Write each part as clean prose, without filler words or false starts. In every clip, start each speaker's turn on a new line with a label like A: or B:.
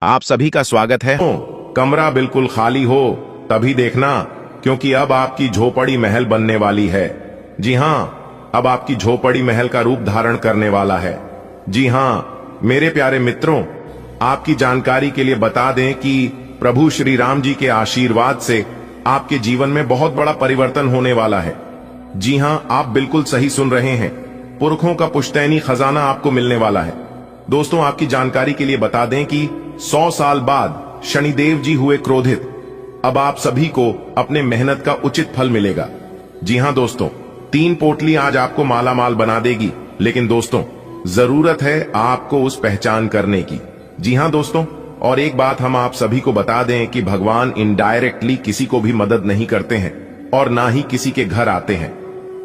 A: आप सभी का स्वागत है।
B: कमरा बिल्कुल खाली हो तभी देखना, क्योंकि अब आपकी झोपड़ी महल बनने वाली है। जी हाँ, अब आपकी झोपड़ी महल का रूप धारण करने वाला है। जी हाँ मेरे प्यारे मित्रों, आपकी जानकारी के लिए बता दें कि प्रभु श्री राम जी के आशीर्वाद से आपके जीवन में बहुत बड़ा परिवर्तन होने वाला है। जी हाँ, आप बिल्कुल सही सुन रहे हैं। पुरखों का पुश्तैनी खजाना आपको मिलने वाला है। दोस्तों, आपकी जानकारी के लिए बता दें कि 100 साल बाद शनिदेव जी हुए क्रोधित। अब आप सभी को अपने मेहनत का उचित फल मिलेगा। जी हां दोस्तों, 3 पोटली आज आपको माला माल बना देगी, लेकिन दोस्तों जरूरत है आपको उस पहचान करने की। जी हां दोस्तों, और एक बात हम आप सभी को बता दें कि भगवान इनडायरेक्टली किसी को भी मदद नहीं करते हैं और ना ही किसी के घर आते हैं।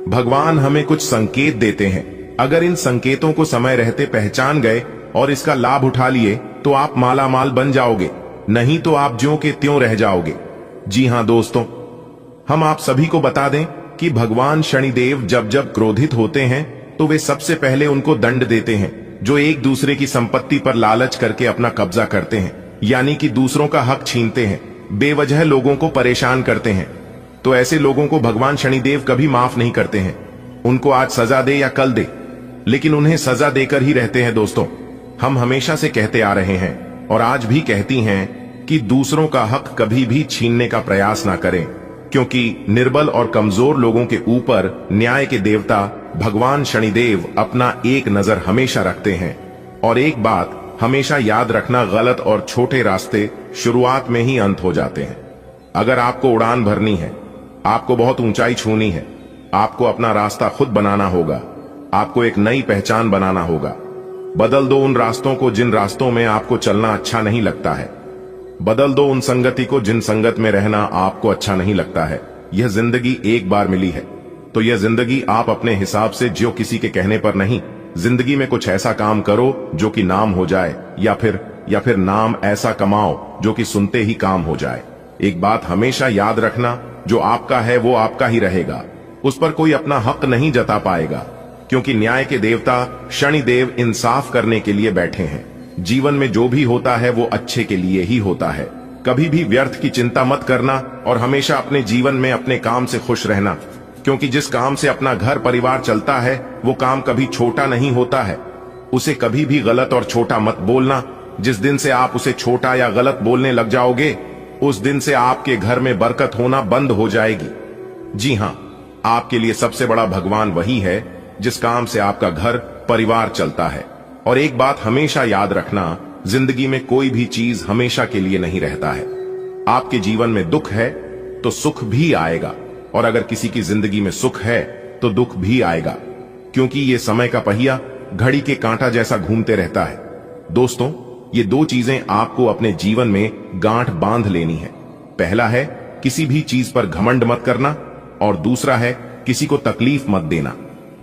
B: भगवान हमें कुछ संकेत देते हैं। अगर इन संकेतों को समय रहते पहचान गए और इसका लाभ उठा लिए तो आप माला माल बन जाओगे, नहीं तो आप ज्यों के त्यों रह जाओगे। जी हां दोस्तों, हम आप सभी को बता दें कि भगवान शनिदेव जब जब क्रोधित होते हैं तो वे सबसे पहले उनको दंड देते हैं जो एक दूसरे की संपत्ति पर लालच करके अपना कब्जा करते हैं, यानी कि दूसरों का हक छीनते हैं, बेवजह लोगों को परेशान करते हैं। तो ऐसे लोगों को भगवान शनिदेव कभी माफ नहीं करते हैं। उनको आज सजा दे या कल दे, लेकिन उन्हें सजा देकर ही रहते हैं। दोस्तों, हम हमेशा से कहते आ रहे हैं और आज भी कहती हैं कि दूसरों का हक कभी भी छीनने का प्रयास ना करें, क्योंकि निर्बल और कमजोर लोगों के ऊपर न्याय के देवता भगवान शनिदेव अपना एक नजर हमेशा रखते हैं। और एक बात हमेशा याद रखना, गलत और छोटे रास्ते शुरुआत में ही अंत हो जाते हैं। अगर आपको उड़ान भरनी है, आपको बहुत ऊंचाई छूनी है, आपको अपना रास्ता खुद बनाना होगा, आपको एक नई पहचान बनाना होगा। बदल दो उन रास्तों को जिन रास्तों में आपको चलना अच्छा नहीं लगता है। बदल दो उन संगति को जिन संगत में रहना आपको अच्छा नहीं लगता है। यह जिंदगी एक बार मिली है, तो यह जिंदगी आप अपने हिसाब से जियो, किसी के कहने पर नहीं। जिंदगी में कुछ ऐसा काम करो जो कि नाम हो जाए, या फिर नाम ऐसा कमाओ जो कि सुनते ही काम हो जाए। एक बात हमेशा याद रखना, जो आपका है वो आपका ही रहेगा, उस पर कोई अपना हक नहीं जता पाएगा, क्योंकि न्याय के देवता शनिदेव इंसाफ करने के लिए बैठे हैं। जीवन में जो भी होता है वो अच्छे के लिए ही होता है। कभी भी व्यर्थ की चिंता मत करना और हमेशा अपने जीवन में अपने काम से खुश रहना, क्योंकि जिस काम से अपना घर परिवार चलता है वो काम कभी छोटा नहीं होता है। उसे कभी भी गलत और छोटा मत बोलना। जिस दिन से आप उसे छोटा या गलत बोलने लग जाओगे, उस दिन से आपके घर में बरकत होना बंद हो जाएगी। जी हां, आपके लिए सबसे बड़ा भगवान वही है जिस काम से आपका घर परिवार चलता है। और एक बात हमेशा याद रखना, जिंदगी में कोई भी चीज हमेशा के लिए नहीं रहता है। आपके जीवन में दुख है तो सुख भी आएगा, और अगर किसी की जिंदगी में सुख है तो दुख भी आएगा, क्योंकि ये समय का पहिया घड़ी के कांटा जैसा घूमते रहता है। दोस्तों, ये 2 चीजें आपको अपने जीवन में गांठ बांध लेनी है। पहला है किसी भी चीज पर घमंड मत करना, और दूसरा है किसी को तकलीफ मत देना,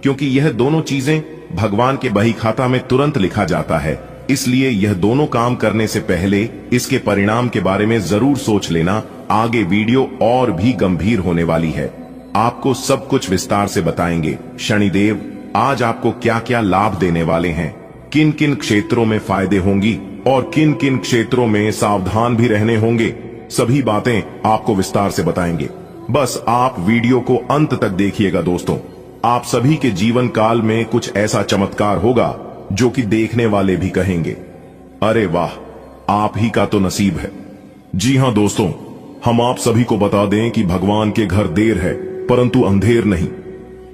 B: क्योंकि यह दोनों चीजें भगवान के बही खाता में तुरंत लिखा जाता है। इसलिए यह दोनों काम करने से पहले इसके परिणाम के बारे में जरूर सोच लेना। आगे वीडियो और भी गंभीर होने वाली है, आपको सब कुछ विस्तार से बताएंगे। शनिदेव आज आपको क्या क्या लाभ देने वाले हैं, किन किन क्षेत्रों में फायदे होंगी और किन किन क्षेत्रों में सावधान भी रहने होंगे, सभी बातें आपको विस्तार से बताएंगे। बस आप वीडियो को अंत तक देखिएगा। दोस्तों, आप सभी के जीवन काल में कुछ ऐसा चमत्कार होगा जो कि देखने वाले भी कहेंगे, अरे वाह, आप ही का तो नसीब है। जी हां दोस्तों, हम आप सभी को बता दें कि भगवान के घर देर है परंतु अंधेर नहीं।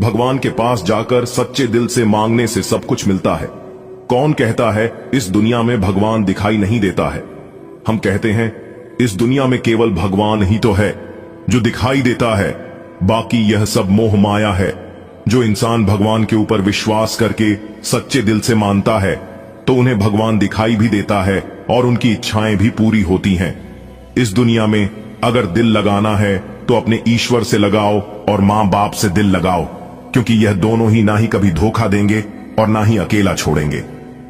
B: भगवान के पास जाकर सच्चे दिल से मांगने से सब कुछ मिलता है। कौन कहता है इस दुनिया में भगवान दिखाई नहीं देता है? हम कहते हैं इस दुनिया में केवल भगवान ही तो है जो दिखाई देता है, बाकी यह सब मोह माया है। जो इंसान भगवान के ऊपर विश्वास करके सच्चे दिल से मानता है तो उन्हें भगवान दिखाई भी देता है और उनकी इच्छाएं भी पूरी होती हैं। इस दुनिया में अगर दिल लगाना है तो अपने ईश्वर से लगाओ और मां बाप से दिल लगाओ, क्योंकि यह दोनों ही ना ही कभी धोखा देंगे और ना ही अकेला छोड़ेंगे।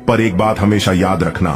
B: पर एक बात हमेशा याद रखना,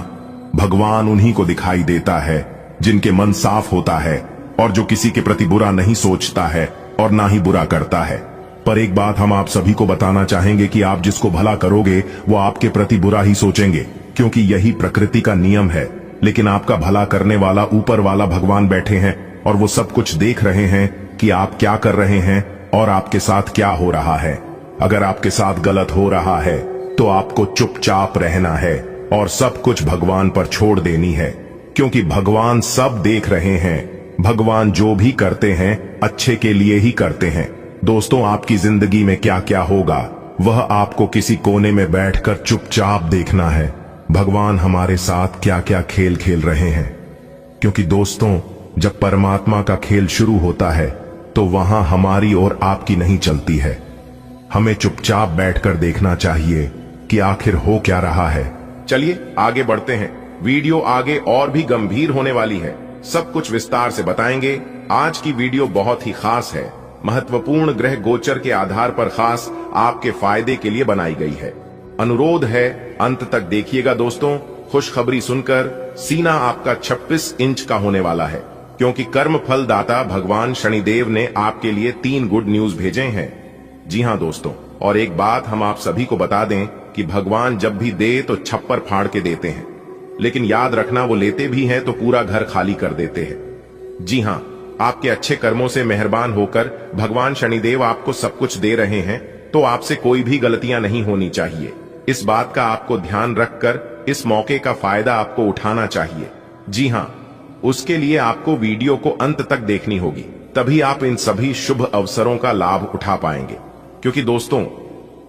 B: भगवान उन्हीं को दिखाई देता है जिनके मन साफ होता है और जो किसी के प्रति बुरा नहीं सोचता है और ना ही बुरा करता है। पर एक बात हम आप सभी को बताना चाहेंगे कि आप जिसको भला करोगे वो आपके प्रति बुरा ही सोचेंगे, क्योंकि यही प्रकृति का नियम है। लेकिन आपका भला करने वाला ऊपर वाला भगवान बैठे हैं और वो सब कुछ देख रहे हैं कि आप क्या कर रहे हैं और आपके साथ क्या हो रहा है। अगर आपके साथ गलत हो रहा है तो आपको चुपचाप रहना है और सब कुछ भगवान पर छोड़ देनी है, क्योंकि भगवान सब देख रहे हैं। भगवान जो भी करते हैं अच्छे के लिए ही करते हैं। दोस्तों, आपकी जिंदगी में क्या क्या होगा वह आपको किसी कोने में बैठकर चुपचाप देखना है। भगवान हमारे साथ क्या क्या खेल खेल रहे हैं, क्योंकि दोस्तों, जब परमात्मा का खेल शुरू होता है तो वहां हमारी और आपकी नहीं चलती है। हमें चुपचाप बैठकर देखना चाहिए कि आखिर हो क्या रहा है। चलिए आगे बढ़ते हैं। वीडियो आगे और भी गंभीर होने वाली है, सब कुछ विस्तार से बताएंगे। आज की वीडियो बहुत ही खास है, महत्वपूर्ण ग्रह गोचर के आधार पर खास आपके फायदे के लिए बनाई गई है। अनुरोध है अंत तक देखिएगा दोस्तों। खुशखबरी सुनकर सीना आपका 26 इंच का होने वाला है, क्योंकि कर्म फल दाता भगवान शनिदेव ने आपके लिए 3 गुड न्यूज भेजे हैं। जी हां दोस्तों, और एक बात हम आप सभी को बता दें कि भगवान जब भी दे तो छप्पर फाड़ के देते हैं, लेकिन याद रखना वो लेते भी हैं तो पूरा घर खाली कर देते हैं। जी हां, आपके अच्छे कर्मों से मेहरबान होकर भगवान शनिदेव आपको सब कुछ दे रहे हैं, तो आपसे कोई भी गलतियां नहीं होनी चाहिए। इस बात का आपको ध्यान रखकर इस मौके का फायदा आपको उठाना चाहिए। जी हां, उसके लिए आपको वीडियो को अंत तक देखनी होगी, तभी आप इन सभी शुभ अवसरों का लाभ उठा पाएंगे। क्योंकि दोस्तों,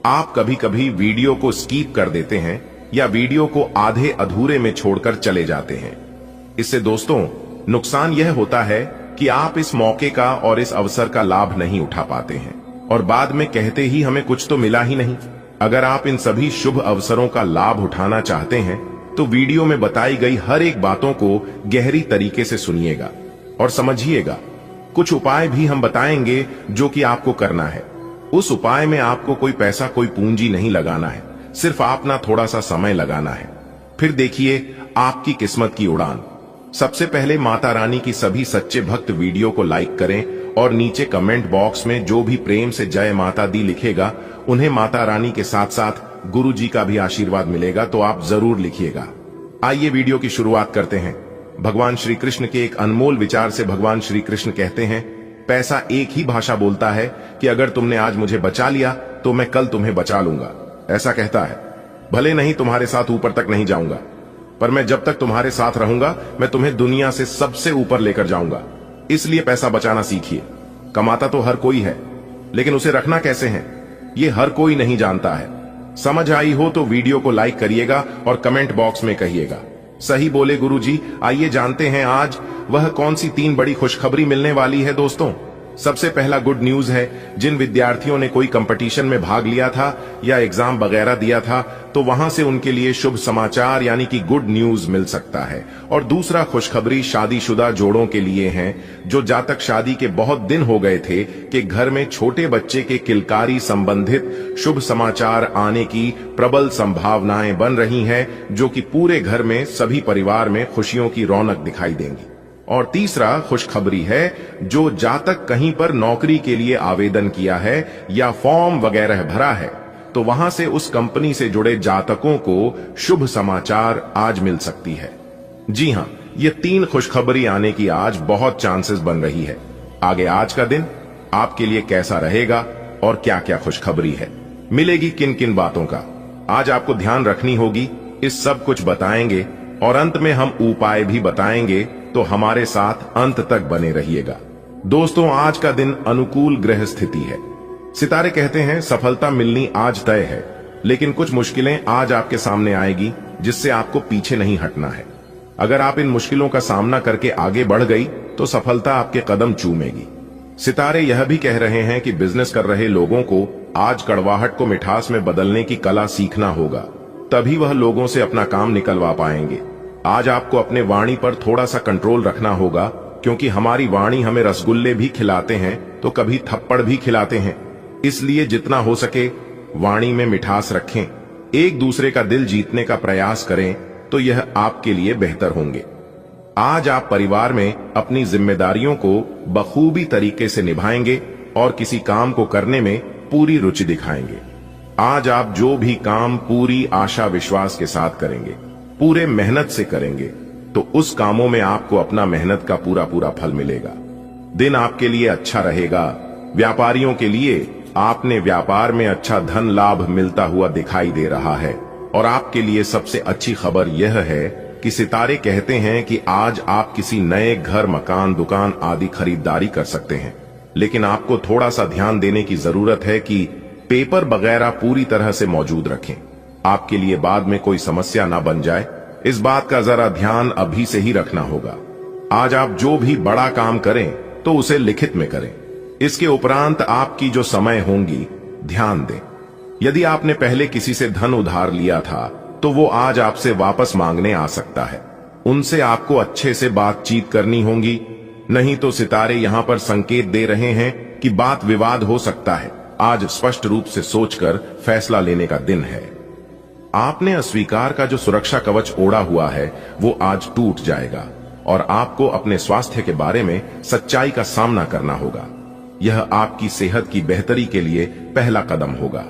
B: आप कभी कभी वीडियो को स्किप कर देते हैं या वीडियो को आधे अधूरे में छोड़कर चले जाते हैं। इससे दोस्तों नुकसान यह होता है कि आप इस मौके का और इस अवसर का लाभ नहीं उठा पाते हैं और बाद में कहते ही हमें कुछ तो मिला ही नहीं। अगर आप इन सभी शुभ अवसरों का लाभ उठाना चाहते हैं तो वीडियो में बताई गई हर एक बातों को गहरी तरीके से सुनिएगा और समझिएगा। कुछ उपाय भी हम बताएंगे जो कि आपको करना है। उस उपाय में आपको कोई पैसा, कोई पूंजी नहीं लगाना है, सिर्फ अपना थोड़ा सा समय लगाना है। फिर देखिए आपकी किस्मत की उड़ान। सबसे पहले माता रानी की सभी सच्चे भक्त वीडियो को लाइक करें और नीचे कमेंट बॉक्स में जो भी प्रेम से जय माता दी लिखेगा, उन्हें माता रानी के साथ साथ गुरु जी का भी आशीर्वाद मिलेगा, तो आप जरूर लिखिएगा। आइए वीडियो की शुरुआत करते हैं। भगवान श्री कृष्ण के एक अनमोल विचार से भगवान श्री कृष्ण कहते हैं, पैसा एक ही भाषा बोलता है कि अगर तुमने आज मुझे बचा लिया तो मैं कल तुम्हें बचा लूंगा। ऐसा कहता है, भले नहीं तुम्हारे साथ ऊपर तक नहीं जाऊंगा, पर मैं जब तक तुम्हारे साथ रहूंगा मैं तुम्हें दुनिया से सबसे ऊपर लेकर जाऊंगा। इसलिए पैसा बचाना सीखिए। कमाता तो हर कोई है, लेकिन उसे रखना कैसे है ये हर कोई नहीं जानता है। समझ आई हो तो वीडियो को लाइक करिएगा और कमेंट बॉक्स में कहिएगा, सही बोले गुरुजी। आइए जानते हैं आज वह कौन सी 3 बड़ी खुशखबरी मिलने वाली है दोस्तों। सबसे पहला गुड न्यूज है, जिन विद्यार्थियों ने कोई कंपटीशन में भाग लिया था या एग्जाम वगैरह दिया था तो वहां से उनके लिए शुभ समाचार यानी कि गुड न्यूज मिल सकता है। और दूसरा खुशखबरी शादीशुदा जोड़ों के लिए है, जो जातक शादी के बहुत दिन हो गए थे कि घर में छोटे बच्चे के किलकारी संबंधित शुभ समाचार आने की प्रबल संभावनाएं बन रही हैं, जो कि पूरे घर में सभी परिवार में खुशियों की रौनक दिखाई देंगी। और तीसरा खुशखबरी है, जो जातक कहीं पर नौकरी के लिए आवेदन किया है या फॉर्म वगैरह भरा है तो वहां से उस कंपनी से जुड़े जातकों को शुभ समाचार आज मिल सकती है। जी हां, ये 3 खुशखबरी आने की आज बहुत चांसेस बन रही है। आगे आज का दिन आपके लिए कैसा रहेगा और क्या क्या खुशखबरी है, मिलेगी किन किन बातों का, आज आपको ध्यान रखनी होगी। इस सब कुछ बताएंगे और अंत में हम उपाय भी बताएंगे, तो हमारे साथ अंत तक बने रहिएगा। दोस्तों, आज का दिन अनुकूल ग्रह स्थिति है। सितारे कहते हैं सफलता मिलनी आज तय है, लेकिन कुछ मुश्किलें आज आपके सामने आएगी जिससे आपको पीछे नहीं हटना है। अगर आप इन मुश्किलों का सामना करके आगे बढ़ गई तो सफलता आपके कदम चूमेगी। सितारे यह भी कह रहे हैं कि बिजनेस कर रहे लोगों को आज कड़वाहट को मिठास में बदलने की कला सीखना होगा, तभी वह लोगों से अपना काम निकलवा पाएंगे। आज आपको अपने वाणी पर थोड़ा सा कंट्रोल रखना होगा, क्योंकि हमारी वाणी हमें रसगुल्ले भी खिलाते हैं तो कभी थप्पड़ भी खिलाते हैं। इसलिए जितना हो सके वाणी में मिठास रखें, एक दूसरे का दिल जीतने का प्रयास करें, तो यह आपके लिए बेहतर होंगे। आज आप परिवार में अपनी जिम्मेदारियों को बखूबी तरीके से निभाएंगे और किसी काम को करने में पूरी रुचि दिखाएंगे। आज आप जो भी काम पूरी आशा विश्वास के साथ करेंगे, पूरे मेहनत से करेंगे, तो उस कामों में आपको अपना मेहनत का पूरा पूरा फल मिलेगा। दिन आपके लिए अच्छा रहेगा। व्यापारियों के लिए आपने व्यापार में अच्छा धन लाभ मिलता हुआ दिखाई दे रहा है। और आपके लिए सबसे अच्छी खबर यह है कि सितारे कहते हैं कि आज आप किसी नए घर, मकान, दुकान आदि खरीदारी कर सकते हैं। लेकिन आपको थोड़ा सा ध्यान देने की जरूरत है कि पेपर वगैरह पूरी तरह से मौजूद रखें। आपके लिए बाद में कोई समस्या ना बन जाए, इस बात का जरा ध्यान अभी से ही रखना होगा। आज आप जो भी बड़ा काम करें तो उसे लिखित में करें। इसके उपरांत आपकी जो समय होंगी, ध्यान दें। यदि आपने पहले किसी से धन उधार लिया था तो वो आज आपसे वापस मांगने आ सकता है। उनसे आपको अच्छे से बातचीत करनी होगी, नहीं तो सितारे यहां पर संकेत दे रहे हैं कि बात विवाद हो सकता है। आज स्पष्ट रूप से सोचकर फैसला लेने का दिन है। आपने अस्वीकार का जो सुरक्षा कवच ओढ़ा हुआ है वो आज टूट जाएगा और आपको अपने स्वास्थ्य के बारे में सच्चाई का सामना करना होगा। यह आपकी सेहत की बेहतरी के लिए पहला कदम होगा,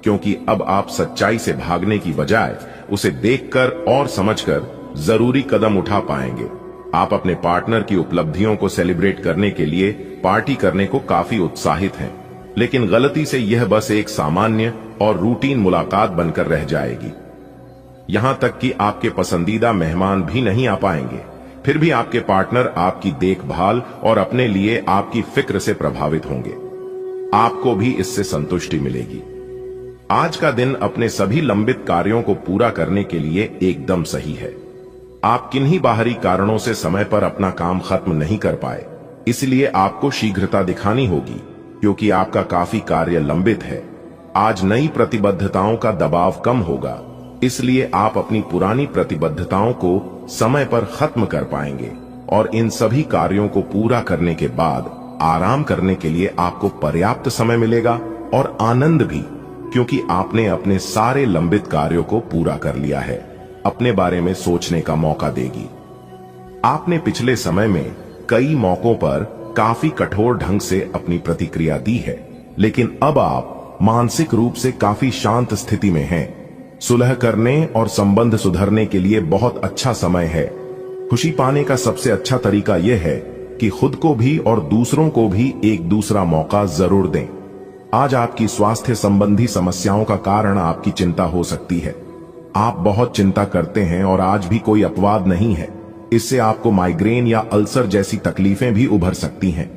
B: क्योंकि अब आप सच्चाई से भागने की बजाय उसे देखकर और समझकर जरूरी कदम उठा पाएंगे। आप अपने पार्टनर की उपलब्धियों को सेलिब्रेट करने के लिए पार्टी करने को काफी उत्साहित हैं, लेकिन गलती से यह बस एक सामान्य और रूटीन मुलाकात बनकर रह जाएगी। यहां तक कि आपके पसंदीदा मेहमान भी नहीं आ पाएंगे। फिर भी आपके पार्टनर आपकी देखभाल और अपने लिए आपकी फिक्र से प्रभावित होंगे। आपको भी इससे संतुष्टि मिलेगी। आज का दिन अपने सभी लंबित कार्यों को पूरा करने के लिए एकदम सही है। आप किन्हीं बाहरी कारणों से समय पर अपना काम खत्म नहीं कर पाए, इसलिए आपको शीघ्रता दिखानी होगी, क्योंकि आपका काफी कार्य लंबित है। आज नई प्रतिबद्धताओं का दबाव कम होगा, इसलिए आप अपनी पुरानी प्रतिबद्धताओं को समय पर खत्म कर पाएंगे और इन सभी कार्यों को पूरा करने के बाद आराम करने के लिए आपको पर्याप्त समय मिलेगा और आनंद भी, क्योंकि आपने अपने सारे लंबित कार्यों को पूरा कर लिया है। अपने बारे में सोचने का मौका देगी। आपने पिछले समय में कई मौकों पर काफी कठोर ढंग से अपनी प्रतिक्रिया दी है, लेकिन अब आप मानसिक रूप से काफी शांत स्थिति में हैं। सुलह करने और संबंध सुधरने के लिए बहुत अच्छा समय है। खुशी पाने का सबसे अच्छा तरीका यह है कि खुद को भी और दूसरों को भी एक दूसरा मौका जरूर दें। आज आपकी स्वास्थ्य संबंधी समस्याओं का कारण आपकी चिंता हो सकती है। आप बहुत चिंता करते हैं और आज भी कोई अपवाद नहीं है। इससे आपको माइग्रेन या अल्सर जैसी तकलीफें भी उभर सकती हैं।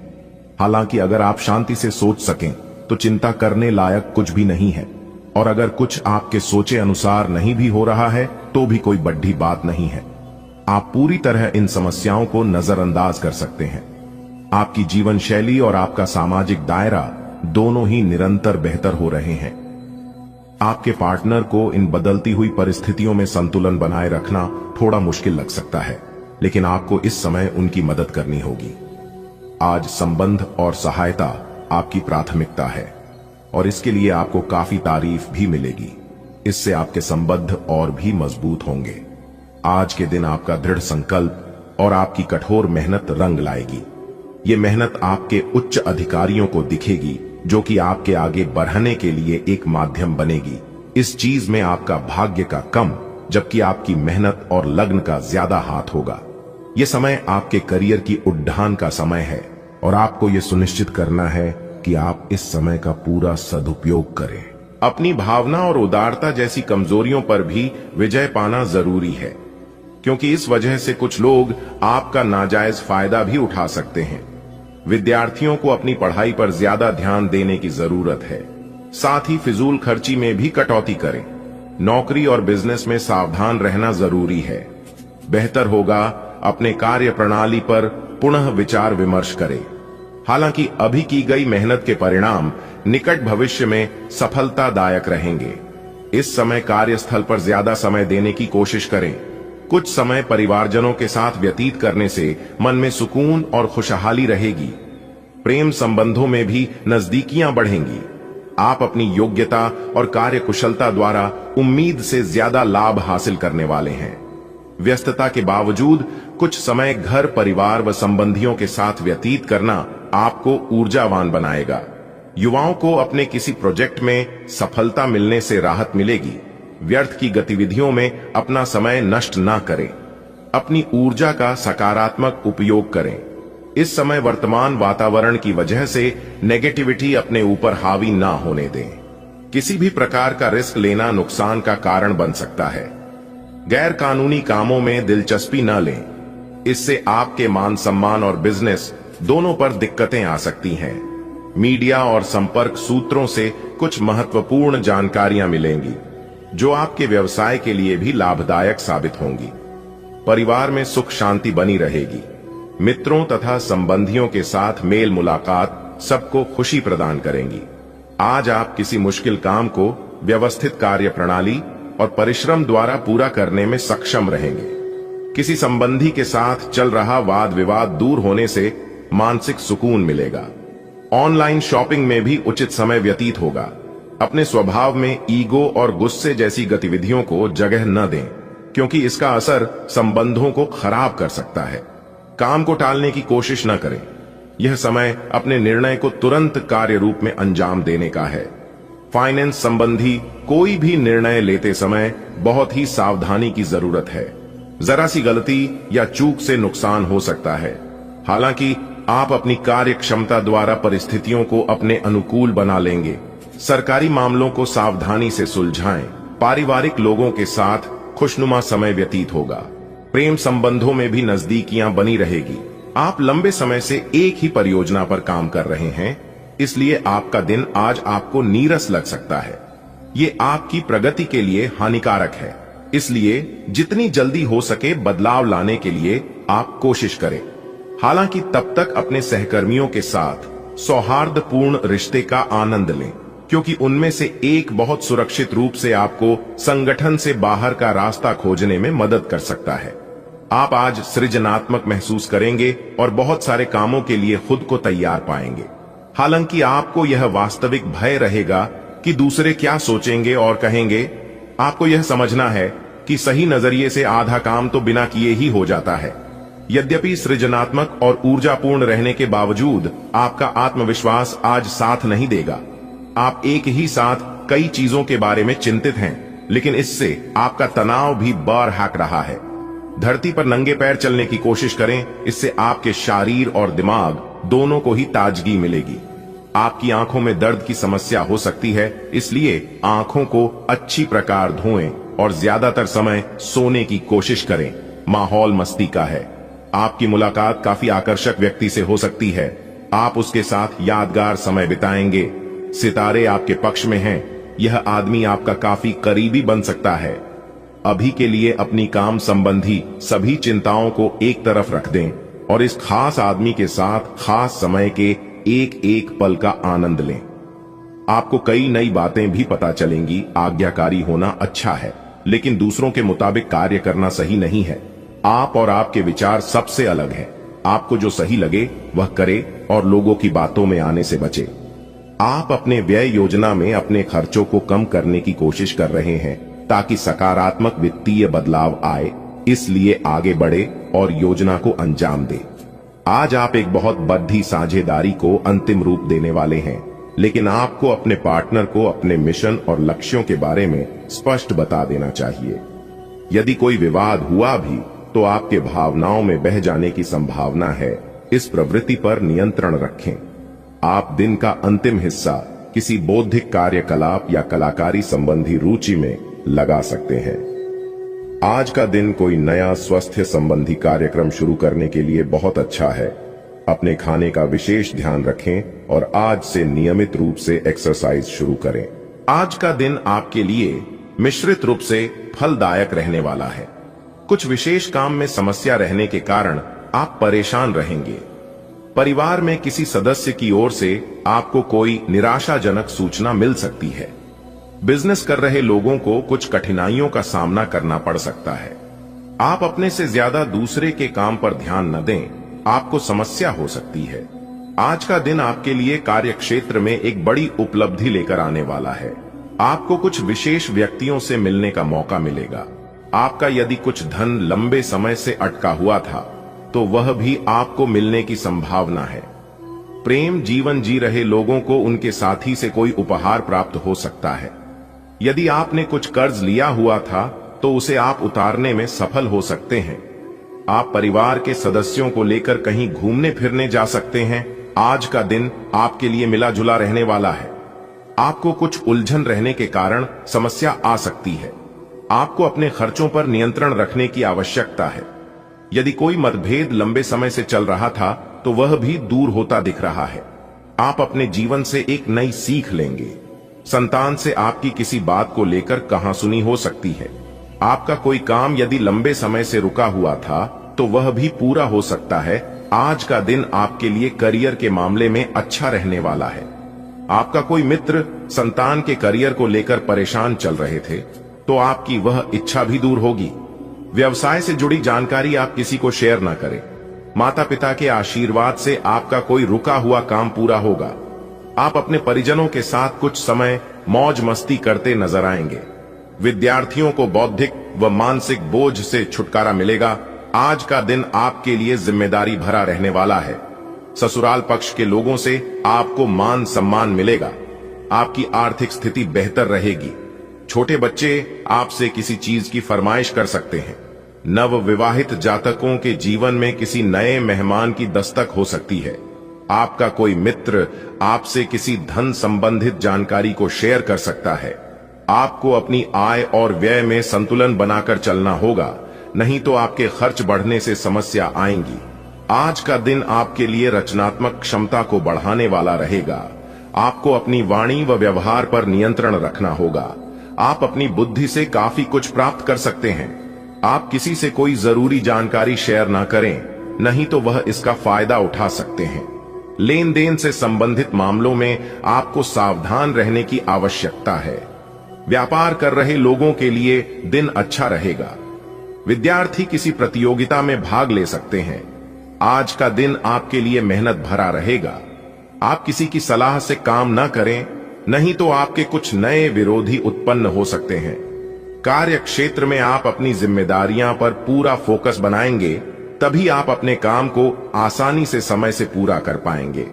B: हालांकि अगर आप शांति से सोच सकें तो चिंता करने लायक कुछ भी नहीं है, और अगर कुछ आपके सोचे अनुसार नहीं भी हो रहा है तो भी कोई बड़ी बात नहीं है। आप पूरी तरह इन समस्याओं को नजरअंदाज कर सकते हैं। आपकी जीवन शैली और आपका सामाजिक दायरा दोनों ही निरंतर बेहतर हो रहे हैं। आपके पार्टनर को इन बदलती हुई परिस्थितियों में संतुलन बनाए रखना थोड़ा मुश्किल लग सकता है, लेकिन आपको इस समय उनकी मदद करनी होगी। आज संबंध और सहायता आपकी प्राथमिकता है और इसके लिए आपको काफी तारीफ भी मिलेगी। इससे आपके संबंध और भी मजबूत होंगे। आज के दिन आपका दृढ़ संकल्प और आपकी कठोर मेहनत रंग लाएगी। ये मेहनत आपके उच्च अधिकारियों को दिखेगी, जो कि आपके आगे बढ़ने के लिए एक माध्यम बनेगी। इस चीज में आपका भाग्य का कम, जबकि आपकी मेहनत और लगन का ज्यादा हाथ होगा। यह समय आपके करियर की उड्डान का समय है और आपको यह सुनिश्चित करना है कि आप इस समय का पूरा सदुपयोग करें। अपनी भावना और उदारता जैसी कमजोरियों पर भी विजय पाना जरूरी है, क्योंकि इस वजह से कुछ लोग आपका नाजायज फायदा भी उठा सकते हैं। विद्यार्थियों को अपनी पढ़ाई पर ज्यादा ध्यान देने की जरूरत है। साथ ही फिजूल खर्ची में भी कटौती करें। नौकरी और बिजनेस में सावधान रहना जरूरी है। बेहतर होगा अपने कार्य प्रणाली पर पुनः विचार विमर्श करें। हालांकि अभी की गई मेहनत के परिणाम निकट भविष्य में सफलतादायक रहेंगे। इस समय कार्यस्थल पर ज्यादा समय देने की कोशिश करें। कुछ समय परिवारजनों के साथ व्यतीत करने से मन में सुकून और खुशहाली रहेगी। प्रेम संबंधों में भी नजदीकियां बढ़ेंगी। आप अपनी योग्यता और कार्यकुशलता द्वारा उम्मीद से ज्यादा लाभ हासिल करने वाले हैं। व्यस्तता के बावजूद कुछ समय घर, परिवार व संबंधियों के साथ व्यतीत करना आपको ऊर्जावान बनाएगा। युवाओं को अपने किसी प्रोजेक्ट में सफलता मिलने से राहत मिलेगी। व्यर्थ की गतिविधियों में अपना समय नष्ट ना करें। अपनी ऊर्जा का सकारात्मक उपयोग करें। इस समय वर्तमान वातावरण की वजह से नेगेटिविटी अपने ऊपर हावी ना होने दें। किसी भी प्रकार का रिस्क लेना नुकसान का कारण बन सकता है। गैर कानूनी कामों में दिलचस्पी न लें, इससे आपके मान सम्मान और बिजनेस दोनों पर दिक्कतें आ सकती हैं। मीडिया और संपर्क सूत्रों से कुछ महत्वपूर्ण जानकारियां मिलेंगी जो आपके व्यवसाय के लिए भी लाभदायक साबित होंगी। परिवार में सुख शांति बनी रहेगी। मित्रों तथा संबंधियों के साथ मेल मुलाकात सबको खुशी प्रदान करेंगी। आज आप किसी मुश्किल काम को व्यवस्थित कार्य प्रणाली और परिश्रम द्वारा पूरा करने में सक्षम रहेंगे। किसी संबंधी के साथ चल रहा वाद विवाद दूर होने से मानसिक सुकून मिलेगा। ऑनलाइन शॉपिंग में भी उचित समय व्यतीत होगा। अपने स्वभाव में ईगो और गुस्से जैसी गतिविधियों को जगह न दें, क्योंकि इसका असर संबंधों को खराब कर सकता है। काम को टालने की कोशिश न करें। यह समय अपने निर्णय को तुरंत कार्य रूप में अंजाम देने का है। फाइनेंस संबंधी कोई भी निर्णय लेते समय बहुत ही सावधानी की जरूरत है। जरा सी गलती या चूक से नुकसान हो सकता है। हालांकि आप अपनी कार्य क्षमता द्वारा परिस्थितियों को अपने अनुकूल बना लेंगे। सरकारी मामलों को सावधानी से सुलझाएं। पारिवारिक लोगों के साथ खुशनुमा समय व्यतीत होगा। प्रेम संबंधों में भी नजदीकियां बनी रहेगी। आप लंबे समय से एक ही परियोजना पर काम कर रहे हैं, इसलिए आपका दिन आज आपको नीरस लग सकता है। ये आपकी प्रगति के लिए हानिकारक है, इसलिए जितनी जल्दी हो सके बदलाव लाने के लिए आप कोशिश करें। हालांकि तब तक अपने सहकर्मियों के साथ सौहार्दपूर्ण रिश्ते का आनंद लें, क्योंकि उनमें से एक बहुत सुरक्षित रूप से आपको संगठन से बाहर का रास्ता खोजने में मदद कर सकता है। आप आज सृजनात्मक महसूस करेंगे और बहुत सारे कामों के लिए खुद को तैयार पाएंगे। हालांकि आपको यह वास्तविक भय रहेगा कि दूसरे क्या सोचेंगे और कहेंगे। आपको यह समझना है कि सही नजरिए से आधा काम तो बिना किए ही हो जाता है। यद्यपि सृजनात्मक और ऊर्जापूर्ण रहने के बावजूद आपका आत्मविश्वास आज साथ नहीं देगा। आप एक ही साथ कई चीजों के बारे में चिंतित हैं, लेकिन इससे आपका तनाव भी बढ़ रहा है। धरती पर नंगे पैर चलने की कोशिश करें, इससे आपके शरीर और दिमाग दोनों को ही ताजगी मिलेगी। आपकी आंखों में दर्द की समस्या हो सकती है, इसलिए आंखों को अच्छी प्रकार धोएं और ज्यादातर समय सोने की कोशिश करें। माहौल मस्ती का है। आपकी मुलाकात काफी आकर्षक व्यक्ति से हो सकती है। आप उसके साथ यादगार समय बिताएंगे। सितारे आपके पक्ष में हैं। यह आदमी आपका काफी करीबी बन सकता है। अभी के लिए अपनी काम संबंधी सभी चिंताओं को एक तरफ रख दें और इस खास आदमी के साथ खास समय के एक एक पल का आनंद लें। आपको कई नई बातें भी पता चलेंगी। आज्ञाकारी होना अच्छा है, लेकिन दूसरों के मुताबिक कार्य करना सही नहीं है। आप और आपके विचार सबसे अलग हैं। आपको जो सही लगे वह करे और लोगों की बातों में आने से बचे। आप अपने व्यय योजना में अपने खर्चों को कम करने की कोशिश कर रहे हैं ताकि सकारात्मक वित्तीय बदलाव आए, इसलिए आगे बढ़े और योजना को अंजाम दे। आज आप एक बहुत बड़ी साझेदारी को अंतिम रूप देने वाले हैं, लेकिन आपको अपने पार्टनर को अपने मिशन और लक्ष्यों के बारे में स्पष्ट बता देना चाहिए। यदि कोई विवाद हुआ भी तो आपके भावनाओं में बह जाने की संभावना है। इस प्रवृत्ति पर नियंत्रण रखें। आप दिन का अंतिम हिस्सा किसी बौद्धिक कार्यकलाप या कलाकारी संबंधी रुचि में लगा सकते हैं। आज का दिन कोई नया स्वास्थ्य संबंधी कार्यक्रम शुरू करने के लिए बहुत अच्छा है। अपने खाने का विशेष ध्यान रखें और आज से नियमित रूप से एक्सरसाइज शुरू करें। आज का दिन आपके लिए मिश्रित रूप से फलदायक रहने वाला है। कुछ विशेष काम में समस्या रहने के कारण आप परेशान रहेंगे। परिवार में किसी सदस्य की ओर से आपको कोई निराशाजनक सूचना मिल सकती है। बिजनेस कर रहे लोगों को कुछ कठिनाइयों का सामना करना पड़ सकता है। आप अपने से ज्यादा दूसरे के काम पर ध्यान न दें, आपको समस्या हो सकती है। आज का दिन आपके लिए कार्य क्षेत्र में एक बड़ी उपलब्धि लेकर आने वाला है। आपको कुछ विशेष व्यक्तियों से मिलने का मौका मिलेगा। आपका यदि कुछ धन लंबे समय से अटका हुआ था तो वह भी आपको मिलने की संभावना है। प्रेम जीवन जी रहे लोगों को उनके साथी से कोई उपहार प्राप्त हो सकता है। यदि आपने कुछ कर्ज लिया हुआ था तो उसे आप उतारने में सफल हो सकते हैं। आप परिवार के सदस्यों को लेकर कहीं घूमने फिरने जा सकते हैं। आज का दिन आपके लिए मिला जुला रहने वाला है। आपको कुछ उलझन रहने के कारण समस्या आ सकती है। आपको अपने खर्चों पर नियंत्रण रखने की आवश्यकता है। यदि कोई मतभेद लंबे समय से चल रहा था तो वह भी दूर होता दिख रहा है। आप अपने जीवन से एक नई सीख लेंगे। संतान से आपकी किसी बात को लेकर कहासुनी हो सकती है। आपका कोई काम यदि लंबे समय से रुका हुआ था तो वह भी पूरा हो सकता है। आज का दिन आपके लिए करियर के मामले में अच्छा रहने वाला है। आपका कोई मित्र संतान के करियर को लेकर परेशान चल रहे थे तो आपकी वह इच्छा भी दूर होगी। व्यवसाय से जुड़ी जानकारी आप किसी को शेयर न करें। माता पिता के आशीर्वाद से आपका कोई रुका हुआ काम पूरा होगा। आप अपने परिजनों के साथ कुछ समय मौज मस्ती करते नजर आएंगे। विद्यार्थियों को बौद्धिक व मानसिक बोझ से छुटकारा मिलेगा। आज का दिन आपके लिए जिम्मेदारी भरा रहने वाला है। ससुराल पक्ष के लोगों से आपको मान सम्मान मिलेगा। आपकी आर्थिक स्थिति बेहतर रहेगी। छोटे बच्चे आपसे किसी चीज की फरमाइश कर सकते हैं। नव विवाहित जातकों के जीवन में किसी नए मेहमान की दस्तक हो सकती है। आपका कोई मित्र आपसे किसी धन संबंधित जानकारी को शेयर कर सकता है। आपको अपनी आय और व्यय में संतुलन बनाकर चलना होगा, नहीं तो आपके खर्च बढ़ने से समस्या आएंगी। आज का दिन आपके लिए रचनात्मक क्षमता को बढ़ाने वाला रहेगा। आपको अपनी वाणी व व्यवहार पर नियंत्रण रखना होगा। आप अपनी बुद्धि से काफी कुछ प्राप्त कर सकते हैं। आप किसी से कोई जरूरी जानकारी शेयर ना करें, नहीं तो वह इसका फायदा उठा सकते हैं। लेन देन से संबंधित मामलों में आपको सावधान रहने की आवश्यकता है। व्यापार कर रहे लोगों के लिए दिन अच्छा रहेगा। विद्यार्थी किसी प्रतियोगिता में भाग ले सकते हैं। आज का दिन आपके लिए मेहनत भरा रहेगा। आप किसी की सलाह से काम न करें, नहीं तो आपके कुछ नए विरोधी उत्पन्न हो सकते हैं। कार्य क्षेत्र में आप अपनी जिम्मेदारियां पर पूरा फोकस बनाएंगे, तभी आप अपने काम को आसानी से समय से पूरा कर पाएंगे।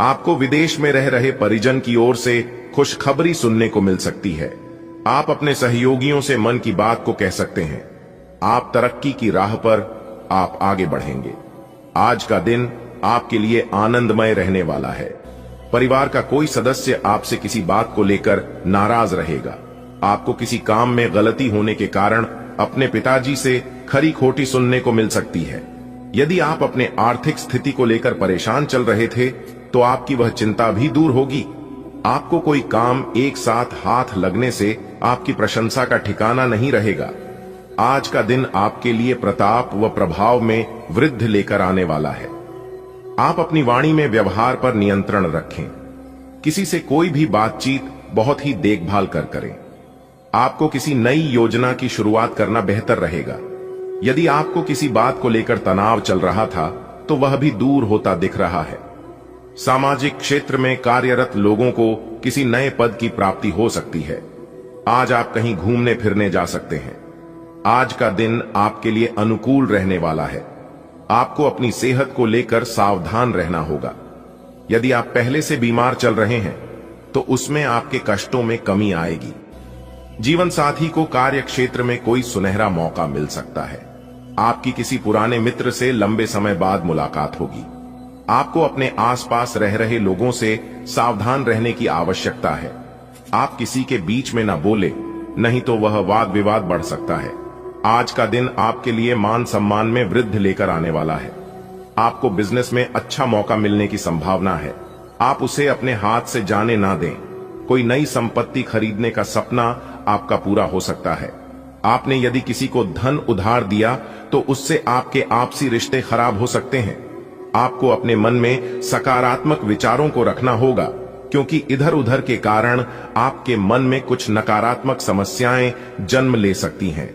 B: आपको विदेश में रह रहे परिजन की ओर से खुशखबरी सुनने को मिल सकती है। आप अपने सहयोगियों से मन की बात को कह सकते हैं। आप तरक्की की राह पर आप आगे बढ़ेंगे। आज का दिन आपके लिए आनंदमय रहने वाला है। परिवार का कोई सदस्य आपसे किसी बात को लेकर नाराज रहेगा। आपको किसी काम में गलती होने के कारण अपने पिताजी से खरी खोटी सुनने को मिल सकती है। यदि आप अपने आर्थिक स्थिति को लेकर परेशान चल रहे थे तो आपकी वह चिंता भी दूर होगी। आपको कोई काम एक साथ हाथ लगने से आपकी प्रशंसा का ठिकाना नहीं रहेगा। आज का दिन आपके लिए प्रताप व प्रभाव में वृद्धि लेकर आने वाला है। आप अपनी वाणी में व्यवहार पर नियंत्रण रखें। किसी से कोई भी बातचीत बहुत ही देखभाल कर करें। आपको किसी नई योजना की शुरुआत करना बेहतर रहेगा। यदि आपको किसी बात को लेकर तनाव चल रहा था तो वह भी दूर होता दिख रहा है। सामाजिक क्षेत्र में कार्यरत लोगों को किसी नए पद की प्राप्ति हो सकती है। आज आप कहीं घूमने फिरने जा सकते हैं। आज का दिन आपके लिए अनुकूल रहने वाला है। आपको अपनी सेहत को लेकर सावधान रहना होगा। यदि आप पहले से बीमार चल रहे हैं तो उसमें आपके कष्टों में कमी आएगी। जीवन साथी को कार्य क्षेत्र में कोई सुनहरा मौका मिल सकता है। आपकी किसी पुराने मित्र से लंबे समय बाद मुलाकात होगी। आपको अपने आसपास रह रहे लोगों से सावधान रहने की आवश्यकता है। आप किसी के बीच में न बोले, नहीं तो वह वाद विवाद बढ़ सकता है। आज का दिन आपके लिए मान सम्मान में वृद्धि लेकर आने वाला है। आपको बिजनेस में अच्छा मौका मिलने की संभावना है। आप उसे अपने हाथ से जाने ना दें। कोई नई संपत्ति खरीदने का सपना आपका पूरा हो सकता है। आपने यदि किसी को धन उधार दिया तो उससे आपके आपसी रिश्ते खराब हो सकते हैं। आपको अपने मन में सकारात्मक विचारों को रखना होगा, क्योंकि इधर उधर के कारण आपके मन में कुछ नकारात्मक समस्याएं जन्म ले सकती हैं।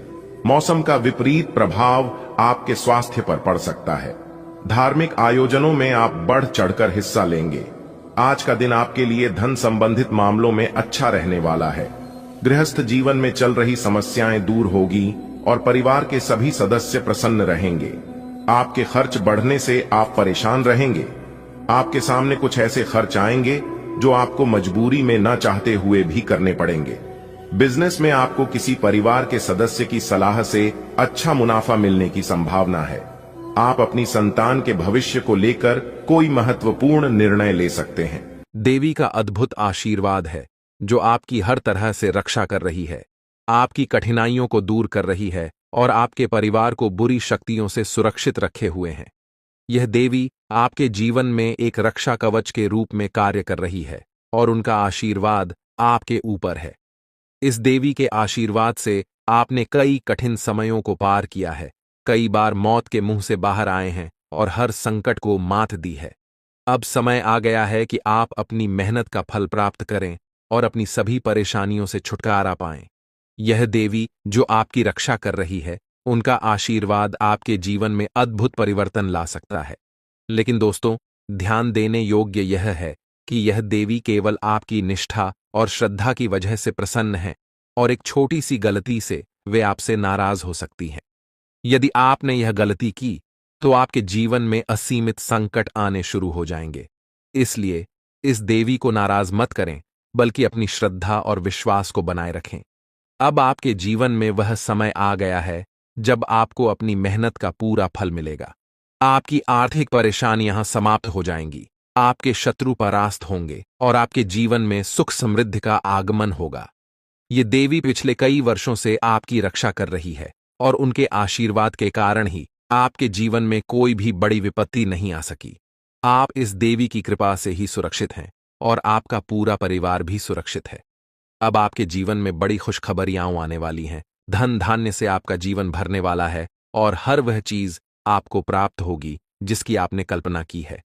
B: मौसम का विपरीत प्रभाव आपके स्वास्थ्य पर पड़ सकता है। धार्मिक आयोजनों में आप बढ़ चढ़कर हिस्सा लेंगे। आज का दिन आपके लिए धन संबंधित मामलों में अच्छा रहने वाला है। गृहस्थ जीवन में चल रही समस्याएं दूर होगी और परिवार के सभी सदस्य प्रसन्न रहेंगे। आपके खर्च बढ़ने से आप परेशान रहेंगे। आपके सामने कुछ ऐसे खर्च आएंगे जो आपको मजबूरी में न चाहते हुए भी करने पड़ेंगे। बिजनेस में आपको किसी परिवार के सदस्य की सलाह से अच्छा मुनाफा मिलने की संभावना है। आप अपनी संतान के भविष्य को लेकर कोई महत्वपूर्ण निर्णय ले सकते हैं।
A: देवी का अद्भुत आशीर्वाद है जो आपकी हर तरह से रक्षा कर रही है, आपकी कठिनाइयों को दूर कर रही है और आपके परिवार को बुरी शक्तियों से सुरक्षित रखे हुए हैं। यह देवी आपके जीवन में एक रक्षा कवच के रूप में कार्य कर रही है और उनका आशीर्वाद आपके ऊपर है। इस देवी के आशीर्वाद से आपने कई कठिन समयों को पार किया है, कई बार मौत के मुंह से बाहर आए हैं और हर संकट को मात दी है। अब समय आ गया है कि आप अपनी मेहनत का फल प्राप्त करें और अपनी सभी परेशानियों से छुटकारा पाएं। यह देवी जो आपकी रक्षा कर रही है, उनका आशीर्वाद आपके जीवन में अद्भुत परिवर्तन ला सकता है। लेकिन दोस्तों, ध्यान देने योग्य यह है कि यह देवी केवल आपकी निष्ठा और श्रद्धा की वजह से प्रसन्न है और एक छोटी सी गलती से वे आपसे नाराज हो सकती हैं। यदि आपने यह गलती की तो आपके जीवन में असीमित संकट आने शुरू हो जाएंगे। इसलिए इस देवी को नाराज मत करें, बल्कि अपनी श्रद्धा और विश्वास को बनाए रखें। अब आपके जीवन में वह समय आ गया है जब आपको अपनी मेहनत का पूरा फल मिलेगा। आपकी आर्थिक परेशानियां समाप्त हो जाएंगी, आपके शत्रु परास्त होंगे और आपके जीवन में सुख समृद्धि का आगमन होगा। ये देवी पिछले कई वर्षों से आपकी रक्षा कर रही है और उनके आशीर्वाद के कारण ही आपके जीवन में कोई भी बड़ी विपत्ति नहीं आ सकी। आप इस देवी की कृपा से ही सुरक्षित हैं और आपका पूरा परिवार भी सुरक्षित है। अब आपके जीवन में बड़ी खुशखबरियां आने वाली हैं, धन धान्य से आपका जीवन भरने वाला है और हर वह चीज आपको प्राप्त होगी जिसकी आपने कल्पना की है।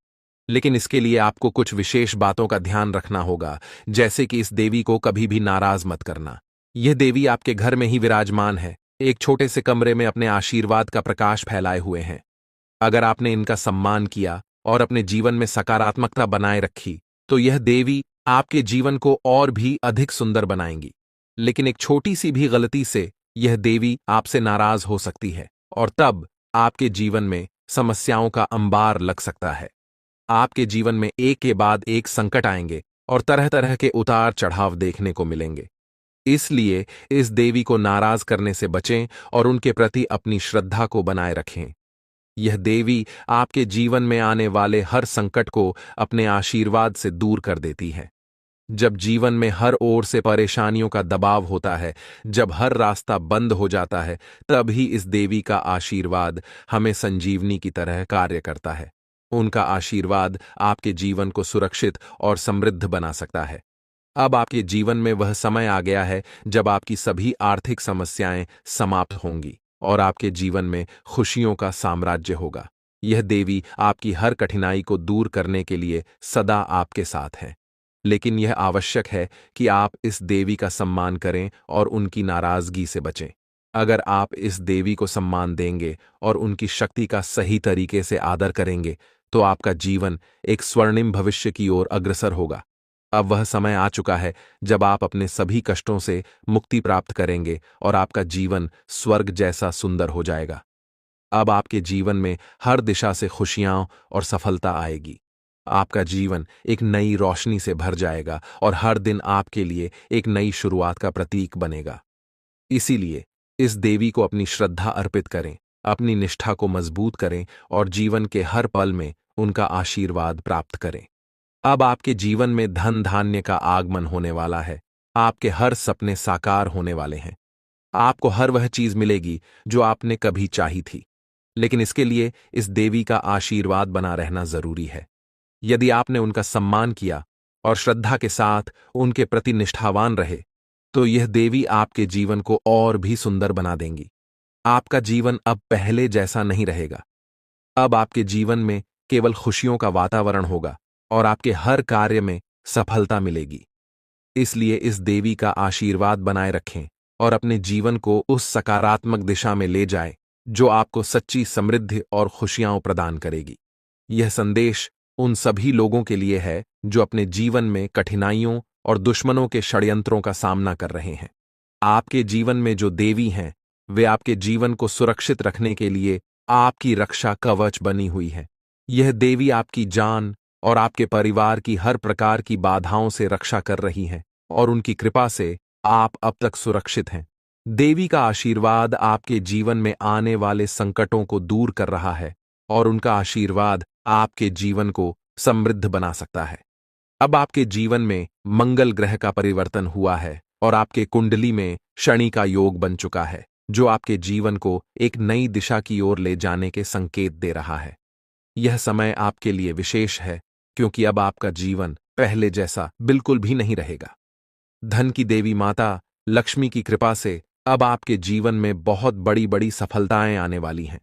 A: लेकिन इसके लिए आपको कुछ विशेष बातों का ध्यान रखना होगा, जैसे कि इस देवी को कभी भी नाराज मत करना। यह देवी आपके घर में ही विराजमान है, एक छोटे से कमरे में अपने आशीर्वाद का प्रकाश फैलाए हुए हैं। अगर आपने इनका सम्मान किया और अपने जीवन में सकारात्मकता बनाए रखी तो यह देवी आपके जीवन को और भी अधिक सुंदर बनाएंगी। लेकिन एक छोटी सी भी गलती से यह देवी आपसे नाराज हो सकती है और तब आपके जीवन में समस्याओं का अंबार लग सकता है। आपके जीवन में एक के बाद एक संकट आएंगे और तरह तरह के उतार चढ़ाव देखने को मिलेंगे। इसलिए इस देवी को नाराज करने से बचें और उनके प्रति अपनी श्रद्धा को बनाए रखें। यह देवी आपके जीवन में आने वाले हर संकट को अपने आशीर्वाद से दूर कर देती है। जब जीवन में हर ओर से परेशानियों का दबाव होता है, जब हर रास्ता बंद हो जाता है, तब ही इस देवी का आशीर्वाद हमें संजीवनी की तरह कार्य करता है। उनका आशीर्वाद आपके जीवन को सुरक्षित और समृद्ध बना सकता है। अब आपके जीवन में वह समय आ गया है जब आपकी सभी आर्थिक समस्याएं समाप्त होंगी और आपके जीवन में खुशियों का साम्राज्य होगा। यह देवी आपकी हर कठिनाई को दूर करने के लिए सदा आपके साथ है। लेकिन यह आवश्यक है कि आप इस देवी का सम्मान करें और उनकी नाराजगी से बचें। अगर आप इस देवी को सम्मान देंगे और उनकी शक्ति का सही तरीके से आदर करेंगे तो आपका जीवन एक स्वर्णिम भविष्य की ओर अग्रसर होगा। अब वह समय आ चुका है जब आप अपने सभी कष्टों से मुक्ति प्राप्त करेंगे और आपका जीवन स्वर्ग जैसा सुंदर हो जाएगा। अब आपके जीवन में हर दिशा से खुशियां और सफलता आएगी। आपका जीवन एक नई रोशनी से भर जाएगा और हर दिन आपके लिए एक नई शुरुआत का प्रतीक बनेगा। इसीलिए इस देवी को अपनी श्रद्धा अर्पित करें, अपनी निष्ठा को मजबूत करें और जीवन के हर पल में उनका आशीर्वाद प्राप्त करें। अब आपके जीवन में धन धान्य का आगमन होने वाला है, आपके हर सपने साकार होने वाले हैं। आपको हर वह चीज मिलेगी जो आपने कभी चाही थी, लेकिन इसके लिए इस देवी का आशीर्वाद बना रहना जरूरी है। यदि आपने उनका सम्मान किया और श्रद्धा के साथ उनके प्रति निष्ठावान रहे तो यह देवी आपके जीवन को और भी सुंदर बना देंगी। आपका जीवन अब पहले जैसा नहीं रहेगा। अब आपके जीवन में केवल खुशियों का वातावरण होगा और आपके हर कार्य में सफलता मिलेगी। इसलिए इस देवी का आशीर्वाद बनाए रखें और अपने जीवन को उस सकारात्मक दिशा में ले जाएं जो आपको सच्ची समृद्धि और खुशियां प्रदान करेगी। यह संदेश उन सभी लोगों के लिए है जो अपने जीवन में कठिनाइयों और दुश्मनों के षड्यंत्रों का सामना कर रहे हैं। आपके जीवन में जो देवी हैं, वे आपके जीवन को सुरक्षित रखने के लिए आपकी रक्षा कवच बनी हुई है। यह देवी आपकी जान और आपके परिवार की हर प्रकार की बाधाओं से रक्षा कर रही हैं और उनकी कृपा से आप अब तक सुरक्षित हैं। देवी का आशीर्वाद आपके जीवन में आने वाले संकटों को दूर कर रहा है और उनका आशीर्वाद आपके जीवन को समृद्ध बना सकता है। अब आपके जीवन में मंगल ग्रह का परिवर्तन हुआ है और आपके कुंडली में शनि का योग बन चुका है, जो आपके जीवन को एक नई दिशा की ओर ले जाने के संकेत दे रहा है। यह समय आपके लिए विशेष है, क्योंकि अब आपका जीवन पहले जैसा बिल्कुल भी नहीं रहेगा। धन की देवी माता लक्ष्मी की कृपा से अब आपके जीवन में बहुत बड़ी बड़ी सफलताएं आने वाली हैं।